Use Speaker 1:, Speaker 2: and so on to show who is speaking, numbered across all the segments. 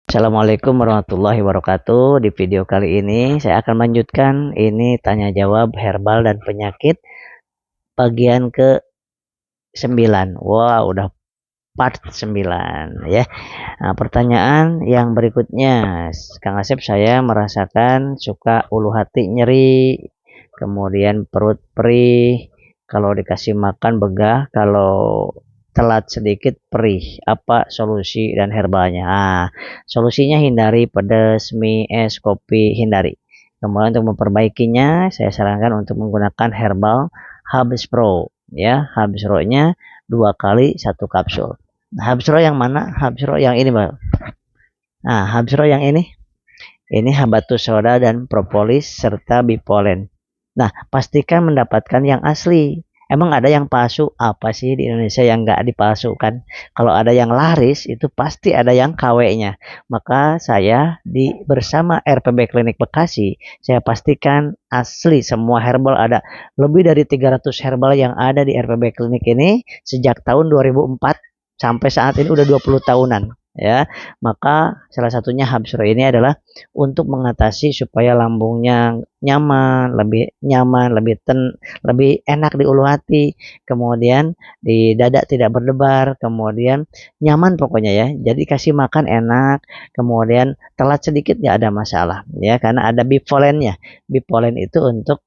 Speaker 1: Assalamualaikum warahmatullahi wabarakatuh. Di video kali ini saya akan melanjutkan ini tanya jawab herbal dan penyakit bagian ke 9. Wah, udah part 9 ya. Nah, pertanyaan yang berikutnya, Kang Asep, saya merasakan suka ulu hati nyeri, kemudian perut perih, kalau dikasih makan begah, kalau telat sedikit perih. Apa solusi dan herbalnya? Solusinya hindari pedas, mie, es, kopi, hindari. Kemudian untuk memperbaikinya, saya sarankan untuk menggunakan herbal Habs Pro. Ya, Habs Pro-nya 2 kali 1 kapsul. Habs Pro yang mana? Habs Pro yang ini, Bang. Nah, Habs Pro yang ini habatus soda dan propolis serta bipolen. Nah, pastikan mendapatkan yang asli. Emang ada yang palsu? Apa sih di Indonesia yang nggak dipalsukan? Kalau ada yang laris, itu pasti ada yang KW-nya. Maka saya bersama RPB Klinik Bekasi, saya pastikan asli semua herbal ada. Lebih dari 300 herbal yang ada di RPB Klinik ini sejak tahun 2004 sampai saat ini udah 20 tahunan. Ya, maka salah satunya Habsro ini adalah untuk mengatasi supaya lambungnya nyaman, lebih enak di ulu hati, kemudian di dada tidak berdebar, kemudian nyaman pokoknya ya. Jadi kasih makan enak, kemudian telat sedikit nggak ada masalah ya, karena ada bipolennya. Bipolen itu untuk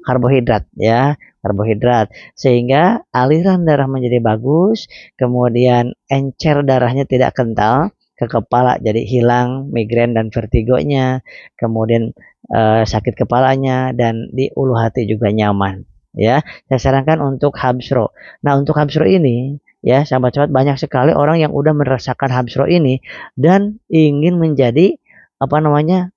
Speaker 1: karbohidrat ya, karbohidrat sehingga aliran darah menjadi bagus, kemudian encer darahnya tidak kental ke kepala jadi hilang migrain dan vertigonya, kemudian sakit kepalanya, dan di ulu hati juga nyaman ya. Saya sarankan untuk Habsro. Nah, untuk Habsro ini ya, sahabat-sahabat, banyak sekali orang yang udah merasakan Habsro ini dan ingin menjadi apa namanya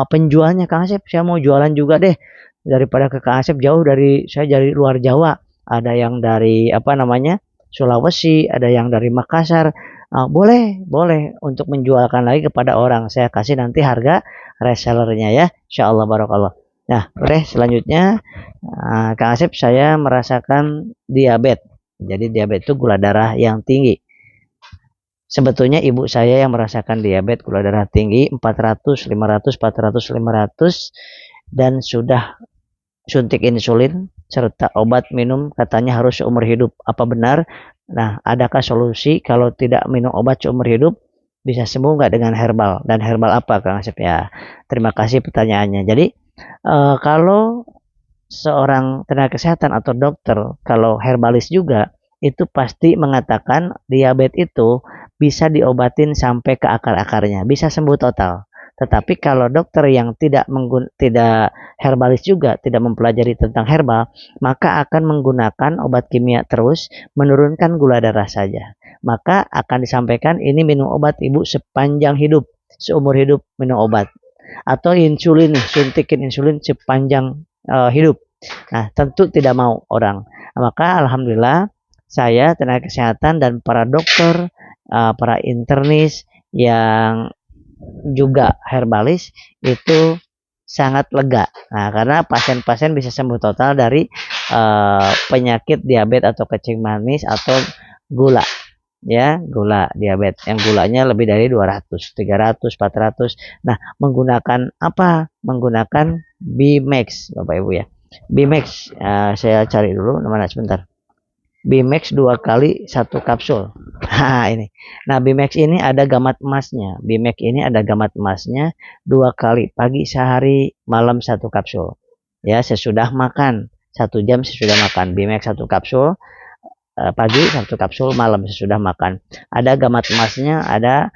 Speaker 1: penjualnya. Kang Asep, saya mau jualan juga deh, daripada ke Kang Asep jauh, saya dari luar Jawa, ada yang dari apa namanya Sulawesi, ada yang dari Makassar. Boleh untuk menjualkan lagi kepada orang, saya kasih nanti harga resellernya ya, insya Allah barokallah. Nah, selanjutnya Kang Asep, saya merasakan diabetes. Jadi diabetes itu gula darah yang tinggi. Sebetulnya ibu saya yang merasakan diabetes gula darah tinggi 400, 500, 400, 500, dan sudah suntik insulin serta obat minum katanya harus seumur hidup. Apa benar? Nah, adakah solusi kalau tidak minum obat seumur hidup? Bisa sembuh nggak dengan herbal? Dan herbal apa, Kang Asep ya? Terima kasih pertanyaannya. Jadi kalau seorang tenaga kesehatan atau dokter, kalau herbalis juga, itu pasti mengatakan diabetes itu bisa diobatin sampai ke akar-akarnya, bisa sembuh total. Tetapi kalau dokter yang tidak herbalis juga, tidak mempelajari tentang herbal, maka akan menggunakan obat kimia terus, menurunkan gula darah saja. Maka akan disampaikan ini minum obat ibu sepanjang hidup, seumur hidup minum obat. Atau insulin, suntikin insulin sepanjang hidup. Nah, tentu tidak mau orang. Maka alhamdulillah saya tenaga kesehatan dan para dokter, para internis yang juga herbalis itu sangat lega. Nah, karena pasien-pasien bisa sembuh total dari penyakit diabetes atau kencing manis atau gula. Ya, gula diabetes yang gulanya lebih dari 200, 300, 400. Nah, menggunakan apa? Menggunakan Bimax, Bapak Ibu ya. Bimax, saya cari dulu mana sebentar. Bimax 2 kali 1 kapsul. Nah, ini. Nah, Bimax ini ada gamat emasnya. Bimax ini ada gamat emasnya 2 kali, pagi sehari, malam 1 kapsul. Ya, sesudah makan. 1 jam sesudah makan. Bimax 1 kapsul pagi, 1 kapsul malam sesudah makan. Ada gamat emasnya, ada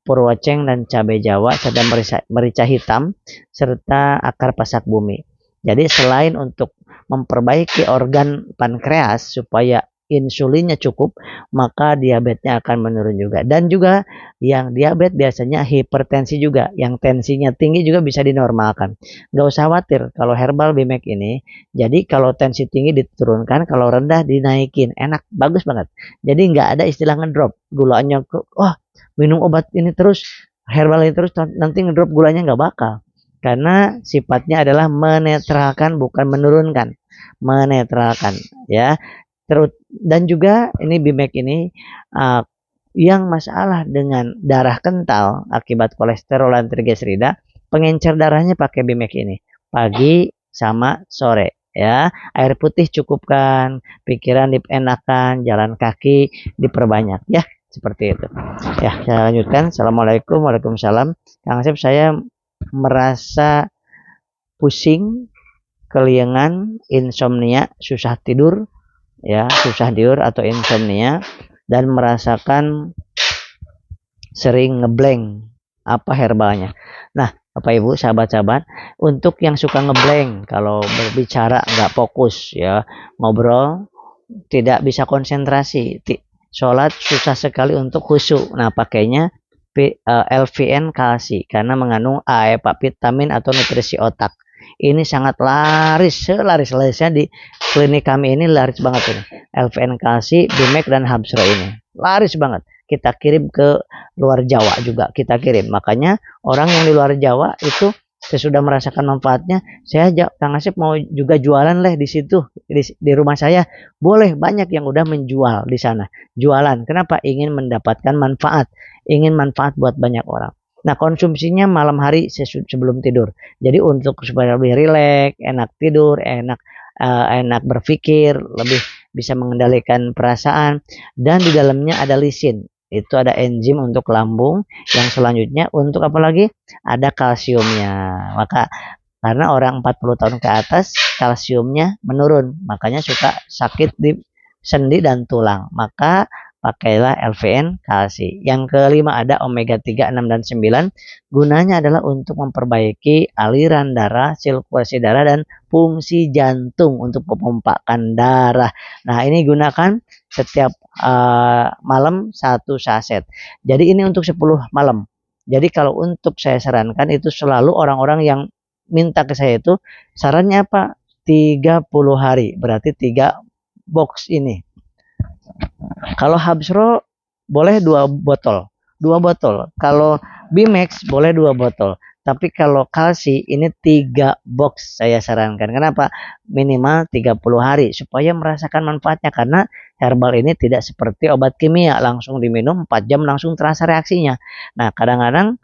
Speaker 1: purwoceng dan cabai Jawa, serta merica hitam, serta akar pasak bumi. Jadi selain untuk memperbaiki organ pankreas supaya insulinnya cukup, maka diabetesnya akan menurun juga. Dan juga yang diabetes biasanya hipertensi juga, yang tensinya tinggi juga bisa dinormalkan. Nggak usah khawatir kalau herbal Bimax ini. Jadi kalau tensi tinggi diturunkan, kalau rendah dinaikin, enak, bagus banget. Jadi nggak ada istilah ngedrop gulanya. Wah, minum obat ini terus, herbal ini terus, nanti ngedrop gulanya, nggak bakal. Karena sifatnya adalah menetralkan, bukan menurunkan, menetralkan ya. Terus dan juga ini Bimax ini yang masalah dengan darah kental akibat kolesterol dan trigliserida, pengencer darahnya pakai Bimek ini pagi sama sore ya. Air putih cukupkan, pikiran dienakan, jalan kaki diperbanyak ya, seperti itu ya. Saya lanjutkan. Assalamualaikum. Waalaikumsalam. Kang Asep, saya merasa pusing, keliengan, insomnia, susah tidur ya, susah tidur atau insomnia, dan merasakan sering ngeblank. Apa herbalnya? Nah, Bapak Ibu, sahabat-sahabat, untuk yang suka ngeblank, kalau berbicara nggak fokus ya, ngobrol tidak bisa konsentrasi, sholat susah sekali untuk khusyuk. Nah, pakainya LVN kalsi karena mengandung vitamin atau nutrisi otak. Ini sangat laris, selaris-larisnya di klinik kami ini, laris banget ini. LVN kalsi, Bimek dan Habsro ini laris banget. Kita kirim ke luar Jawa juga, kita kirim. Makanya orang yang di luar Jawa itu sesudah merasakan manfaatnya, saya Kang Asep mau juga jualan leh di situ, di rumah saya. Boleh, banyak yang udah menjual di sana. Jualan, kenapa? Ingin mendapatkan manfaat, ingin manfaat buat banyak orang. Nah, konsumsinya malam hari sebelum tidur. Jadi untuk supaya lebih rileks, enak tidur, enak berpikir, lebih bisa mengendalikan perasaan, dan di dalamnya ada lisin. Itu ada enzim untuk lambung, yang selanjutnya untuk apa lagi? Ada kalsiumnya. Maka karena orang 40 tahun ke atas kalsiumnya menurun, makanya suka sakit di sendi dan tulang. Maka pakailah LVN kalsi. Yang kelima ada omega 3, 6 dan 9. Gunanya adalah untuk memperbaiki aliran darah, sirkulasi darah, dan fungsi jantung untuk memompakan darah. Nah, ini gunakan setiap malam 1 saset. Jadi ini untuk 10 malam. Jadi kalau untuk saya sarankan itu selalu orang-orang yang minta ke saya itu sarannya apa? 30 hari, berarti 3 box ini. Kalau Habsro boleh 2 botol. 2 botol. Kalau Bimex boleh 2 botol. Tapi kalau kalsi ini 3 box saya sarankan. Kenapa? Minimal 30 hari supaya merasakan manfaatnya, karena herbal ini tidak seperti obat kimia langsung diminum 4 jam langsung terasa reaksinya. Nah, kadang-kadang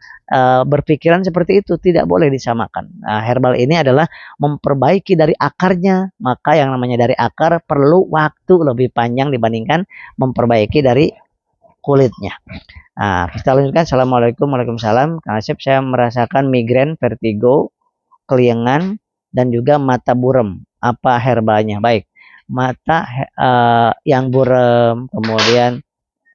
Speaker 1: berpikiran seperti itu, tidak boleh disamakan. Nah, herbal ini adalah memperbaiki dari akarnya, maka yang namanya dari akar perlu waktu lebih panjang dibandingkan memperbaiki dari kulitnya. Nah, kita lanjutkan. Assalamualaikum. Waalaikumsalam. Kang Asep, saya merasakan migrain, vertigo, keliengan, dan juga mata burem. Apa herbalnya? Baik, mata yang burem, kemudian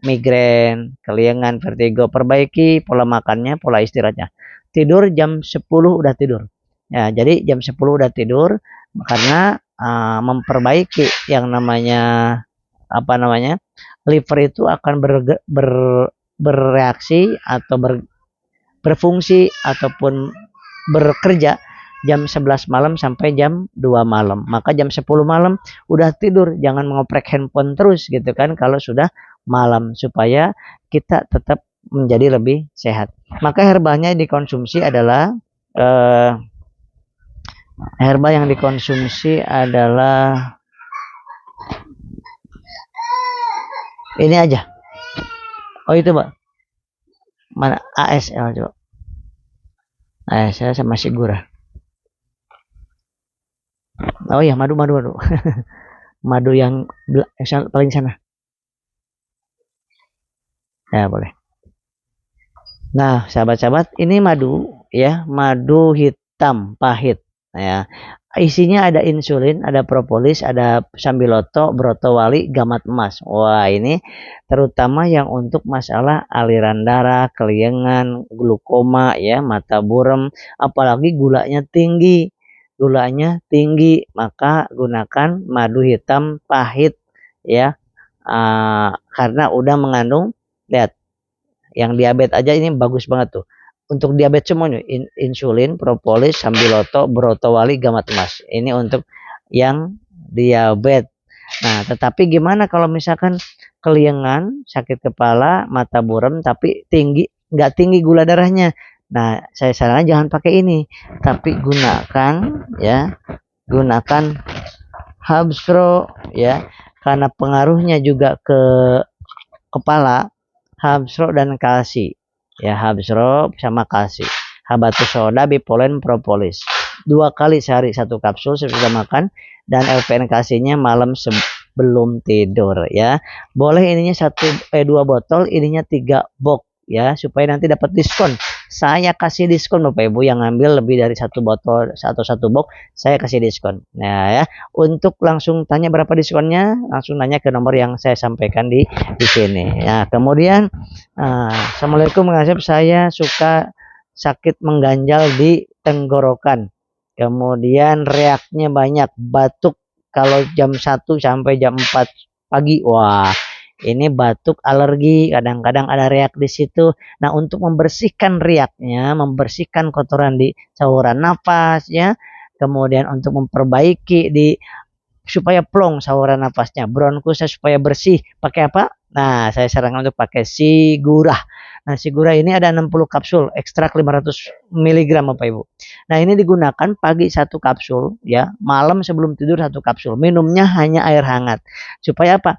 Speaker 1: migrain, keliengan, vertigo, perbaiki pola makannya, pola istirahatnya. Tidur jam 10 udah tidur. Ya, jadi jam 10 udah tidur karena memperbaiki yang namanya apa namanya? Liver itu akan bereaksi atau berfungsi ataupun bekerja jam 11 malam sampai jam 2 malam. Maka jam 10 malam udah tidur, jangan mengoprek handphone terus gitu kan kalau sudah malam, supaya kita tetap menjadi lebih sehat. Maka herbalnya dikonsumsi adalah herbal yang dikonsumsi adalah ini aja. Oh itu, Mbak. Mana ASL coba. ASL sama Sigura. Oh iya, madu. Madu yang paling sana. Ya, boleh. Nah, sahabat-sahabat, ini madu ya, madu hitam pahit. Ya, isinya ada insulin, ada propolis, ada sambiloto, brotowali, gamat emas. Wah, ini terutama yang untuk masalah aliran darah, keliengan, glukoma ya, mata burem, apalagi gulanya tinggi. Maka gunakan madu hitam pahit ya. Karena udah mengandung, lihat, yang diabetes aja ini bagus banget tuh. Untuk diabetes semuanya, insulin, propolis, sambiloto, brotowali, gamat emas. Ini untuk yang diabetes. Nah, tetapi gimana kalau misalkan keliengan, sakit kepala, mata burem, tapi nggak tinggi gula darahnya? Nah, saya sarankan jangan pakai ini, tapi gunakan Habsro ya, karena pengaruhnya juga ke kepala. habsro dan kalsi. Ya, habsro sama kalsi. Habatus soda, bipolen, propolis. 2 kali sehari 1 kapsul sesudah makan, dan LPN kalsinya malam sebelum tidur ya. Boleh ininya 2 botol, ininya 3 box ya, supaya nanti dapat diskon. Saya kasih diskon Bapak Ibu yang ngambil lebih dari 1 botol atau 1 box, saya kasih diskon. Nah ya, untuk langsung tanya berapa diskonnya, langsung nanya ke nomor yang saya sampaikan di sini. Ya, kemudian Assalamualaikum Kang Asep, saya suka sakit mengganjal di tenggorokan. Kemudian reaknya banyak, batuk kalau jam 1 sampai jam 4 pagi. Wah, ini batuk alergi, kadang-kadang ada reak di situ. Nah, untuk membersihkan riaknya, membersihkan kotoran di saluran nafas ya. Kemudian untuk memperbaiki di supaya plong saluran nafasnya, bronkusnya supaya bersih, pakai apa? Nah, saya sarankan untuk pakai Sigurah. Nah, Sigurah ini ada 60 kapsul, ekstrak 500 mg Bapak Ibu. Nah, ini digunakan pagi 1 kapsul ya, malam sebelum tidur 1 kapsul. Minumnya hanya air hangat. Supaya apa?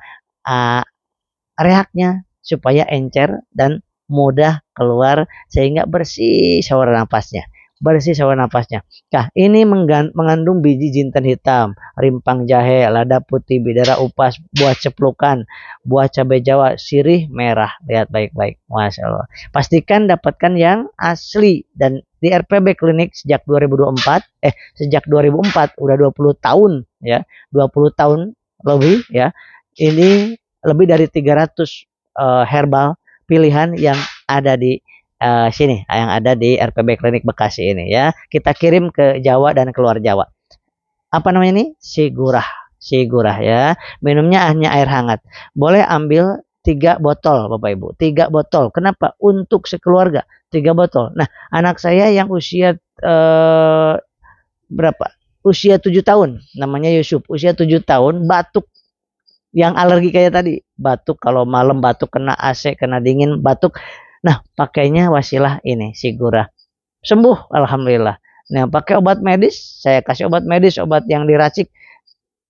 Speaker 1: Reaknya supaya encer dan mudah keluar sehingga bersih saluran nafasnya. Bersih saluran nafasnya. Nah, ini mengandung biji jinten hitam, rimpang jahe, lada putih, bidara upas, buah ceplukan, buah cabai jawa, sirih merah. Lihat baik-baik. Masya Allah. Pastikan dapatkan yang asli, dan di RPB Klinik sejak 2024, sejak 2004, udah 20 tahun ya. 20 tahun lebih ya. Ini lebih dari 300 herbal pilihan yang ada di sini, yang ada di RPB Klinik Bekasi ini ya. Kita kirim ke Jawa dan keluar Jawa. Apa namanya ini? Sigurah. Sigurah ya. Minumnya hanya air hangat. Boleh ambil 3 botol Bapak Ibu. 3 botol. Kenapa? Untuk sekeluarga. 3 botol. Nah, anak saya yang usia berapa? Usia 7 tahun. Namanya Yusuf. Usia 7 tahun, batuk yang alergi kayak tadi, batuk kalau malam, batuk kena AC, kena dingin, batuk. Nah, pakainya wasilah ini Sigurah, sembuh alhamdulillah. Nah, pakai obat medis, saya kasih obat medis, obat yang diracik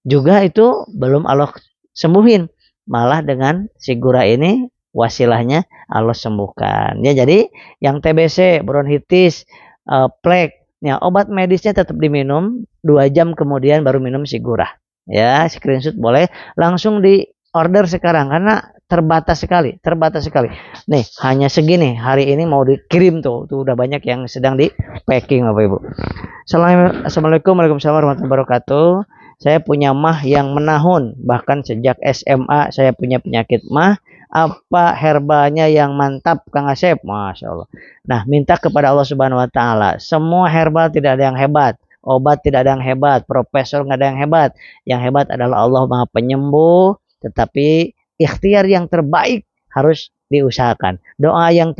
Speaker 1: juga itu belum Allah sembuhin, malah dengan Sigurah ini wasilahnya Allah sembuhkan ya. Jadi yang TBC, bronkitis, plek, ya obat medisnya tetap diminum, 2 jam kemudian baru minum Sigurah ya. Screenshot boleh, langsung di order sekarang karena terbatas sekali nih, hanya segini hari ini mau dikirim tuh udah banyak yang sedang di packing Bapak Ibu. Assalamualaikum warahmatullahi wabarakatuh. Saya punya mah yang menahun, bahkan sejak SMA saya punya penyakit mah. Apa herbalnya yang mantap Kang Asep? Masya Allah. Nah, minta kepada Allah Subhanahu Wa Taala. Semua herbal tidak ada yang hebat, obat tidak ada yang hebat, profesor nggak ada yang hebat. Yang hebat adalah Allah Maha Penyembuh. Tetapi ikhtiar yang terbaik harus diusahakan. Doa yang